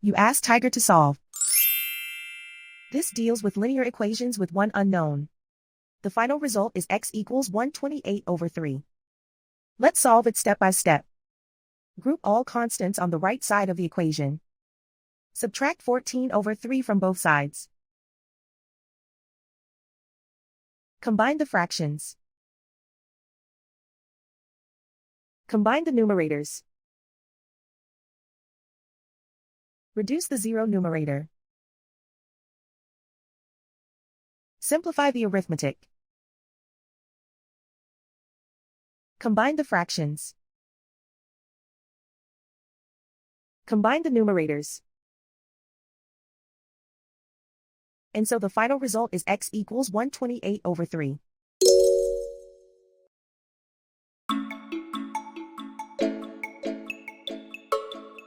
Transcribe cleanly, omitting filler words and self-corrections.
You ask Tiger to solve. This deals with linear equations with one unknown. The final result is x equals 128/3. Let's solve it step by step. Group all constants on the right side of the equation. Subtract 14/3 from both sides. Combine the fractions. Combine the numerators. Reduce the zero numerator. Simplify the arithmetic. Combine the fractions. Combine the numerators. And so the final result is x equals 128/3.